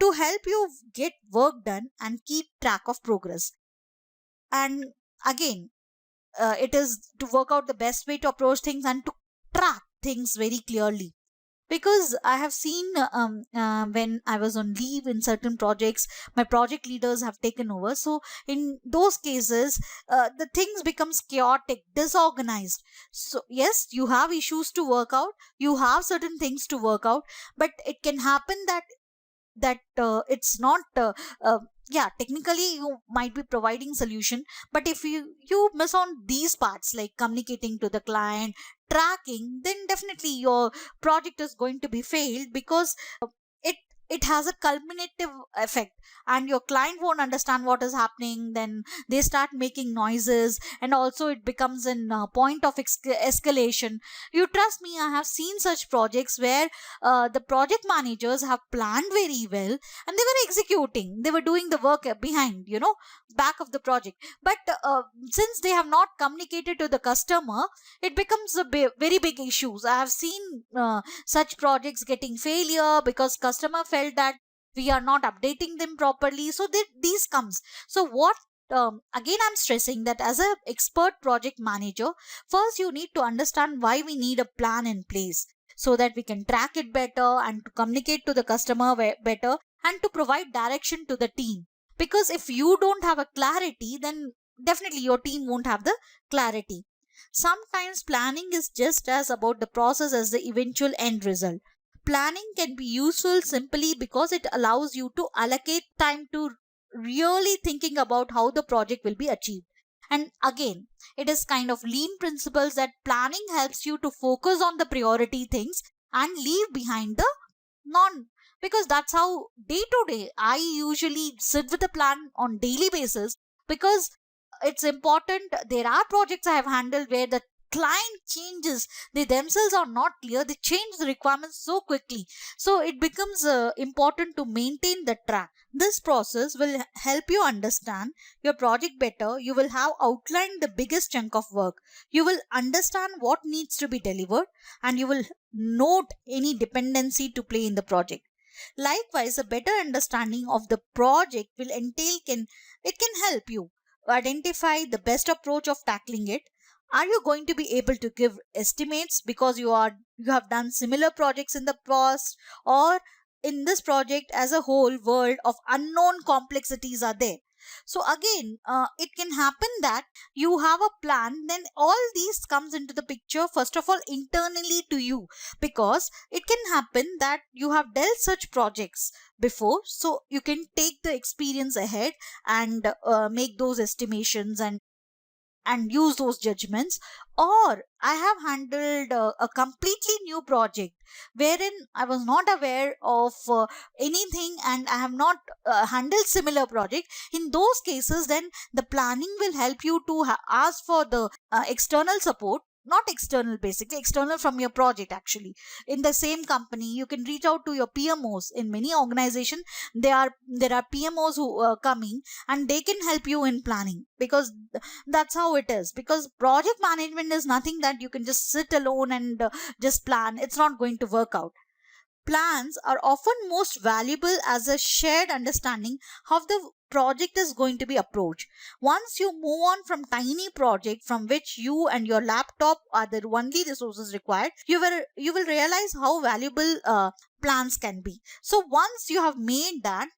to help you get work done and keep track of progress. And again, it is to work out the best way to approach things and to track things very clearly. Because I have seen when I was on leave in certain projects, my project leaders have taken over. So in those cases, the things becomes chaotic, disorganized. So yes, you have issues to work out, you have certain things to work out, but it can happen that it's not yeah, technically you might be providing solution, but if you miss on these parts like communicating to the client, tracking, then definitely your project is going to be failed, because it it has a culminative effect, and your client won't understand what is happening. Then they start making noises, and also it becomes a point of escalation. You trust me, I have seen such projects where the project managers have planned very well, and they were executing, they were doing the work behind, back of the project. But since they have not communicated to the customer, it becomes a very big issues. I have seen such projects getting failure because customer felt that we are not updating them properly, so these comes. So what, again I'm stressing that as a expert project manager, first you need to understand why we need a plan in place, so that we can track it better and to communicate to the customer better, and to provide direction to the team. Because if you don't have a clarity, then definitely your team won't have the clarity. Sometimes planning is just as about the process as the eventual end result. Planning can be useful simply because it allows you to allocate time to really thinking about how the project will be achieved. And again, it is kind of lean principles that planning helps you to focus on the priority things and leave behind the non, because that's how day to day I usually sit with a plan on daily basis. Because it's important, there are projects I have handled where the client changes, they themselves are not clear, they change the requirements so quickly. So it becomes important to maintain the track. This process will help you understand your project better. You will have outlined the biggest chunk of work, you will understand what needs to be delivered, and you will note any dependency to play in the project. Likewise, a better understanding of the project will entail can it can help you identify the best approach of tackling it. Are you going to be able to give estimates because you have done similar projects in the past, or in this project as a whole world of unknown complexities are there? So again, it can happen that you have a plan, then all these comes into the picture first of all internally to you, because it can happen that you have dealt such projects before, so you can take the experience ahead and make those estimations and use those judgments. Or I have handled a completely new project wherein I was not aware of anything, and I have not handled similar project. In those cases, then the planning will help you to ask for the external support, not external, basically external from your project. Actually, in the same company you can reach out to your PMOs. In many organizations, there are PMOs who are coming, and they can help you in planning, because that's how it is. Because project management is nothing that you can just sit alone and just plan, it's not going to work out. Plans are often most valuable as a shared understanding how the project is going to be approached. Once you move on from tiny project from which you and your laptop are the only resources required, you will realize how valuable plans can be. So once you have made that,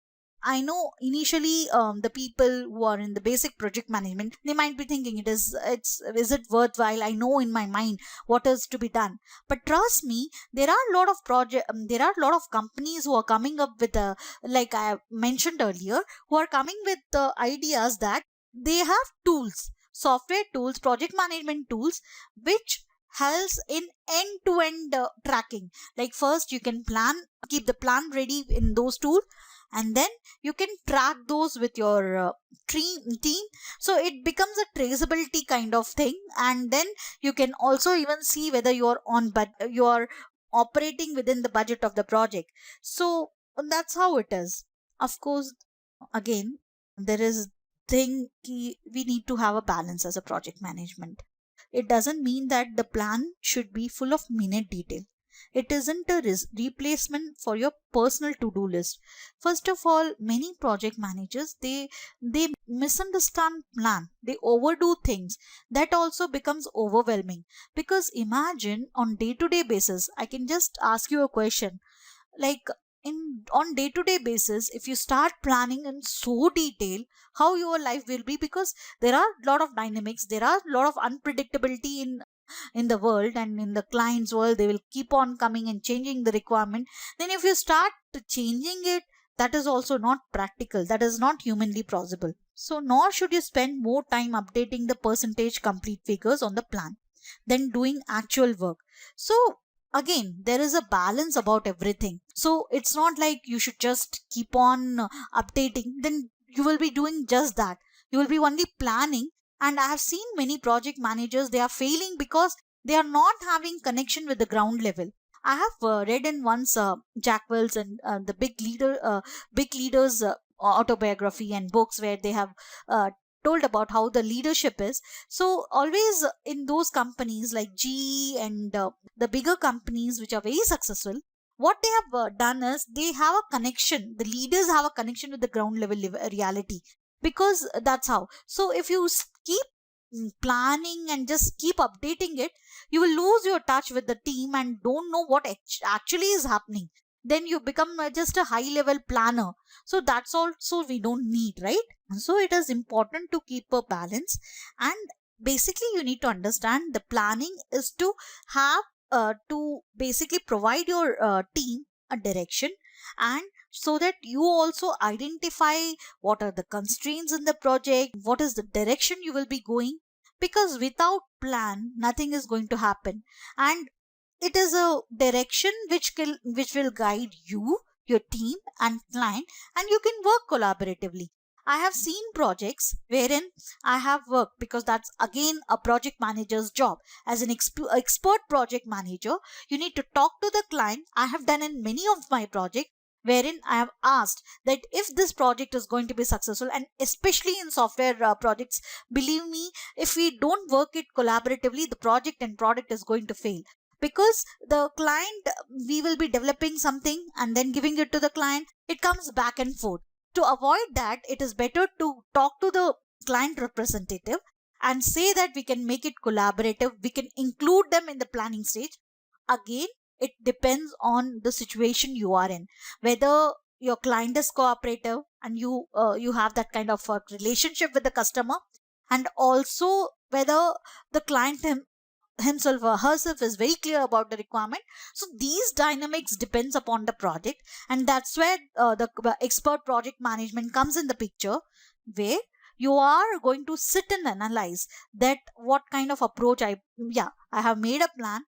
I know initially the people who are in the basic project management, they might be thinking is it worthwhile? I know in my mind what is to be done. But trust me, there are a lot of there are a lot of companies who are coming up with like I mentioned earlier, who are coming with ideas that they have tools, software tools, project management tools, which helps in end to end tracking. Like first you can plan, keep the plan ready in those tools, and then you can track those with your team. So it becomes a traceability kind of thing, and then you can also even see whether you're on but you're operating within the budget of the project. So that's how it is. Of course, again, there is thing we need to have a balance as a project management. It doesn't mean that the plan should be full of minute detail. It isn't a replacement for your personal to-do list. First of all, many project managers, they misunderstand plan. They overdo things. That also becomes overwhelming. Because imagine on day-to-day basis, I can just ask you a question, like in on day to day basis, if you start planning in so detail how your life will be, because there are a lot of dynamics, there are a lot of unpredictability in the world, and in the client's world they will keep on coming and changing the requirement. Then if you start changing it, that is also not practical, that is not humanly possible. So nor should you spend more time updating the percentage complete figures on the plan than doing actual work. So again, there is a balance about everything. So it's not like you should just keep on updating, then you will be doing just that. You will be only planning. And I have seen many project managers, they are failing because they are not having connection with the ground level. I have read in once Jack Wells and the big leaders autobiography and books, where they have uh, told about how the leadership is. So always in those companies like GE and the bigger companies which are very successful, what they have done is they have a connection, the leaders have a connection with the ground level reality, because that's how. So if you keep planning and just keep updating it, you will lose your touch with the team and don't know what actually is happening. Then you become just a high level planner. So that's also we don't need, right? So it is important to keep a balance. And basically you need to understand the planning is to have to basically provide your team a direction, and so that you also identify what are the constraints in the project, what is the direction you will be going. Because without plan nothing is going to happen. And it is a direction which will guide you, your team and client, and you can work collaboratively. I have seen projects wherein I have worked, because that's again a project manager's job. As an expert project manager, you need to talk to the client. I have done in many of my projects wherein I have asked that if this project is going to be successful, and especially in software projects, believe me, if we don't work it collaboratively, the project and product is going to fail. Because the client, we will be developing something and then giving it to the client, it comes back and forth. To avoid that, it is better to talk to the client representative and say that we can make it collaborative, we can include them in the planning stage. Again, it depends on the situation you are in, whether your client is cooperative and you have that kind of a relationship with the customer, and also whether the client himself or herself is very clear about the requirement. So these dynamics depends upon the project, and that's where the expert project management comes in the picture, where you are going to sit and analyze that what kind of approach I have made a plan.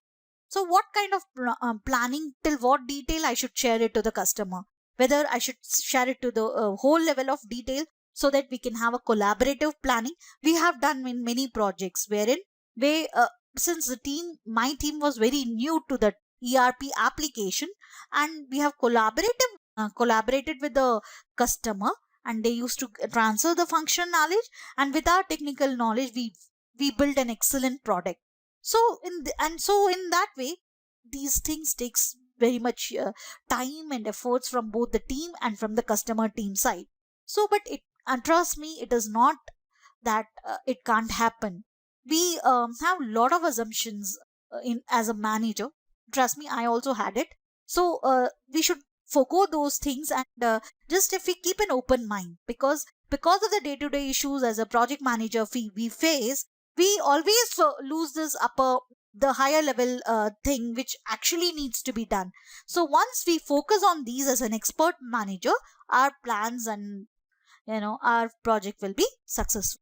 So what kind of planning, till what detail I should share it to the customer, whether I should share it to the whole level of detail, so that we can have a collaborative planning. We have done in many projects wherein we since my team was very new to the ERP application, and we have collaborated with the customer, and they used to transfer the function knowledge, and with our technical knowledge we built an excellent product. So in that way, these things takes very much time and efforts from both the team and from the customer team side. So but it, and trust me, it is not that it can't happen. We have a lot of assumptions in as a manager. Trust me, I also had it. So we should forego those things, and just if we keep an open mind, because of the day to day issues as a project manager we face, we always lose this upper, the higher level thing which actually needs to be done. So once we focus on these as an expert manager, our plans and our project will be successful.